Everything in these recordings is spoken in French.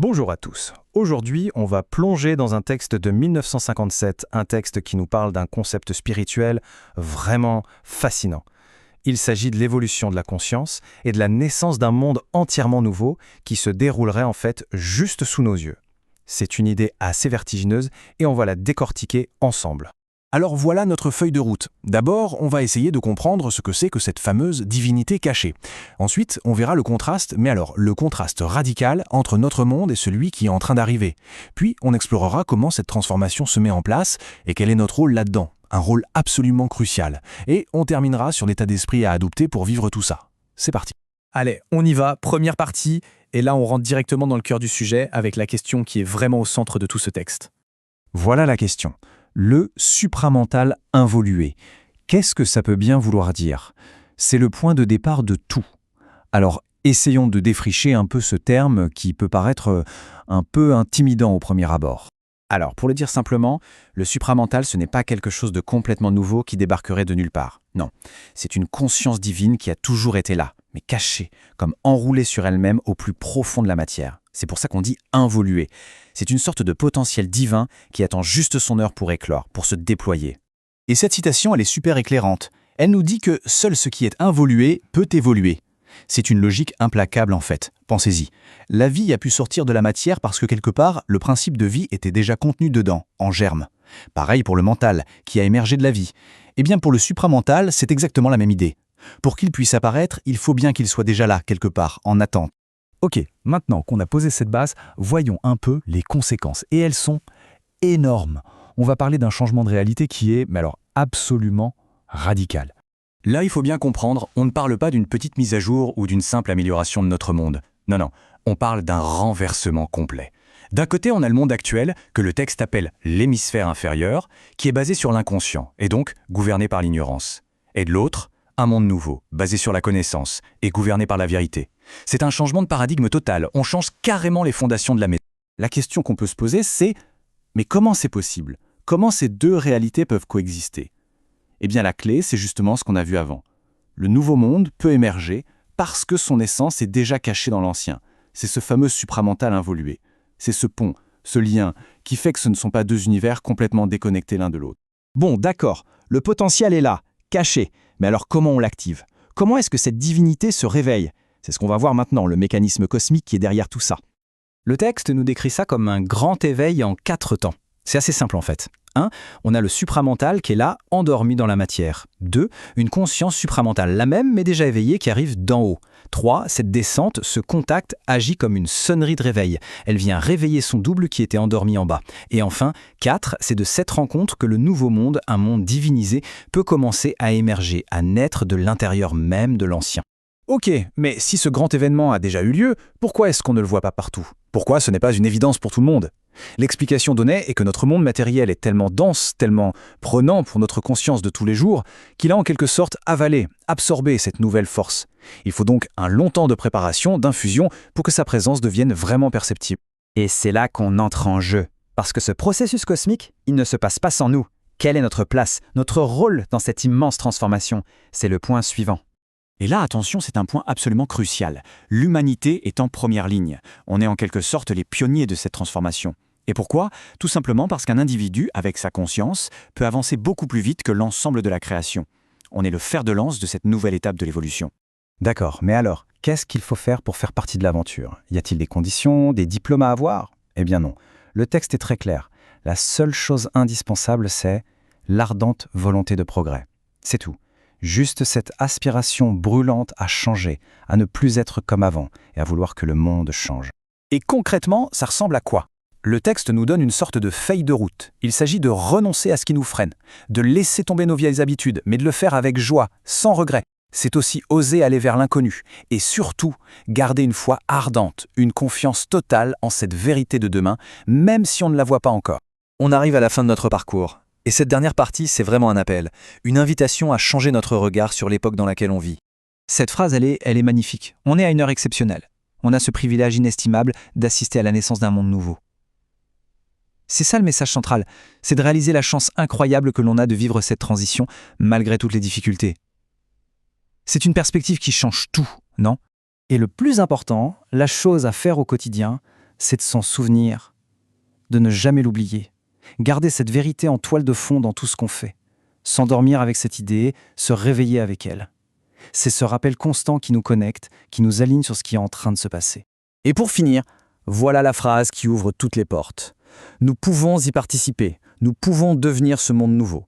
Bonjour à tous. Aujourd'hui, on va plonger dans un texte de 1957, un texte qui nous parle d'un concept spirituel vraiment fascinant. Il s'agit de l'évolution de la conscience et de la naissance d'un monde entièrement nouveau qui se déroulerait en fait juste sous nos yeux. C'est une idée assez vertigineuse et on va la décortiquer ensemble. Alors voilà notre feuille de route. D'abord, on va essayer de comprendre ce que c'est que cette fameuse divinité cachée. Ensuite, on verra le contraste, mais alors le contraste radical entre notre monde et celui qui est en train d'arriver. Puis, on explorera comment cette transformation se met en place et quel est notre rôle là-dedans. Un rôle absolument crucial. Et on terminera sur l'état d'esprit à adopter pour vivre tout ça. C'est parti. Allez, on y va, première partie, et là on rentre directement dans le cœur du sujet avec la question qui est vraiment au centre de tout ce texte. Voilà la question. Le supramental involué. Qu'est-ce que ça peut bien vouloir dire? C'est le point de départ de tout. Alors, essayons de défricher un peu ce terme qui peut paraître un peu intimidant au premier abord. Alors, pour le dire simplement, le supramental, ce n'est pas quelque chose de complètement nouveau qui débarquerait de nulle part. Non, c'est une conscience divine qui a toujours été là, mais cachée, comme enroulée sur elle-même au plus profond de la matière. C'est pour ça qu'on dit involué. C'est une sorte de potentiel divin qui attend juste son heure pour éclore, pour se déployer. Et cette citation, elle est super éclairante. Elle nous dit que seul ce qui est involué peut évoluer. C'est une logique implacable en fait. Pensez-y. La vie a pu sortir de la matière parce que quelque part, le principe de vie était déjà contenu dedans, en germe. Pareil pour le mental, qui a émergé de la vie. Eh bien pour le supramental, c'est exactement la même idée. Pour qu'il puisse apparaître, il faut bien qu'il soit déjà là, quelque part, en attente. Ok, maintenant qu'on a posé cette base, voyons un peu les conséquences. Et elles sont énormes. On va parler d'un changement de réalité qui est, mais alors, absolument radical. Là, il faut bien comprendre, on ne parle pas d'une petite mise à jour ou d'une simple amélioration de notre monde. Non, on parle d'un renversement complet. D'un côté, on a le monde actuel, que le texte appelle l'hémisphère inférieur, qui est basé sur l'inconscient, et donc gouverné par l'ignorance. Et de l'autre, un monde nouveau, basé sur la connaissance, et gouverné par la vérité. C'est un changement de paradigme total, on change carrément les fondations de la méthode. La question qu'on peut se poser, c'est « mais comment c'est possible? Comment ces deux réalités peuvent coexister ?» Eh bien la clé, c'est justement ce qu'on a vu avant. Le nouveau monde peut émerger parce que son essence est déjà cachée dans l'ancien. C'est ce fameux supramental involué. C'est ce pont, ce lien, qui fait que ce ne sont pas deux univers complètement déconnectés l'un de l'autre. Bon, d'accord, le potentiel est là, caché. Mais alors comment on l'active? Comment est-ce que cette divinité se réveille? C'est ce qu'on va voir maintenant, le mécanisme cosmique qui est derrière tout ça. Le texte nous décrit ça comme un grand éveil en 4 temps. C'est assez simple en fait. 1. On a le supramental qui est là, endormi dans la matière. 2. Une conscience supramentale, la même mais déjà éveillée qui arrive d'en haut. 3. Cette descente, ce contact, agit comme une sonnerie de réveil. Elle vient réveiller son double qui était endormi en bas. Et enfin, 4. C'est de cette rencontre que le nouveau monde, un monde divinisé, peut commencer à émerger, à naître de l'intérieur même de l'ancien. Ok, mais si ce grand événement a déjà eu lieu, pourquoi est-ce qu'on ne le voit pas partout? Pourquoi ce n'est pas une évidence pour tout le monde? L'explication donnée est que notre monde matériel est tellement dense, tellement prenant pour notre conscience de tous les jours, qu'il a en quelque sorte avalé, absorbé cette nouvelle force. Il faut donc un long temps de préparation, d'infusion, pour que sa présence devienne vraiment perceptible. Et c'est là qu'on entre en jeu. Parce que ce processus cosmique, il ne se passe pas sans nous. Quelle est notre place, notre rôle dans cette immense transformation? C'est le point suivant. Et là, attention, c'est un point absolument crucial. L'humanité est en première ligne. On est en quelque sorte les pionniers de cette transformation. Et pourquoi? Tout simplement parce qu'un individu, avec sa conscience, peut avancer beaucoup plus vite que l'ensemble de la création. On est le fer de lance de cette nouvelle étape de l'évolution. D'accord, mais alors, qu'est-ce qu'il faut faire pour faire partie de l'aventure? Y a-t-il des conditions, des diplômes à avoir? Eh bien non. Le texte est très clair. La seule chose indispensable, c'est l'ardente volonté de progrès. C'est tout. Juste cette aspiration brûlante à changer, à ne plus être comme avant et à vouloir que le monde change. Et concrètement, ça ressemble à quoi? Le texte nous donne une sorte de feuille de route. Il s'agit de renoncer à ce qui nous freine, de laisser tomber nos vieilles habitudes, mais de le faire avec joie, sans regret. C'est aussi oser aller vers l'inconnu et surtout garder une foi ardente, une confiance totale en cette vérité de demain, même si on ne la voit pas encore. On arrive à la fin de notre parcours. Et cette dernière partie, c'est vraiment un appel, une invitation à changer notre regard sur l'époque dans laquelle on vit. Cette phrase, elle est magnifique. On est à une heure exceptionnelle. On a ce privilège inestimable d'assister à la naissance d'un monde nouveau. C'est ça le message central, c'est de réaliser la chance incroyable que l'on a de vivre cette transition malgré toutes les difficultés. C'est une perspective qui change tout, non? Et le plus important, la chose à faire au quotidien, c'est de s'en souvenir, de ne jamais l'oublier, garder cette vérité en toile de fond dans tout ce qu'on fait, s'endormir avec cette idée, se réveiller avec elle. C'est ce rappel constant qui nous connecte, qui nous aligne sur ce qui est en train de se passer. Et pour finir, voilà la phrase qui ouvre toutes les portes. Nous pouvons y participer, nous pouvons devenir ce monde nouveau.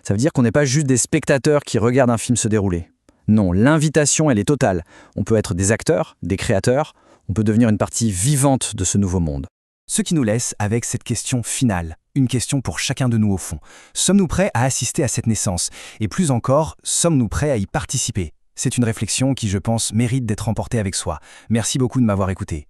Ça veut dire qu'on n'est pas juste des spectateurs qui regardent un film se dérouler. Non, l'invitation, elle est totale. On peut être des acteurs, des créateurs, on peut devenir une partie vivante de ce nouveau monde. Ce qui nous laisse avec cette question finale, une question pour chacun de nous au fond. Sommes-nous prêts à assister à cette naissance? Et plus encore, sommes-nous prêts à y participer? C'est une réflexion qui, je pense, mérite d'être emportée avec soi. Merci beaucoup de m'avoir écouté.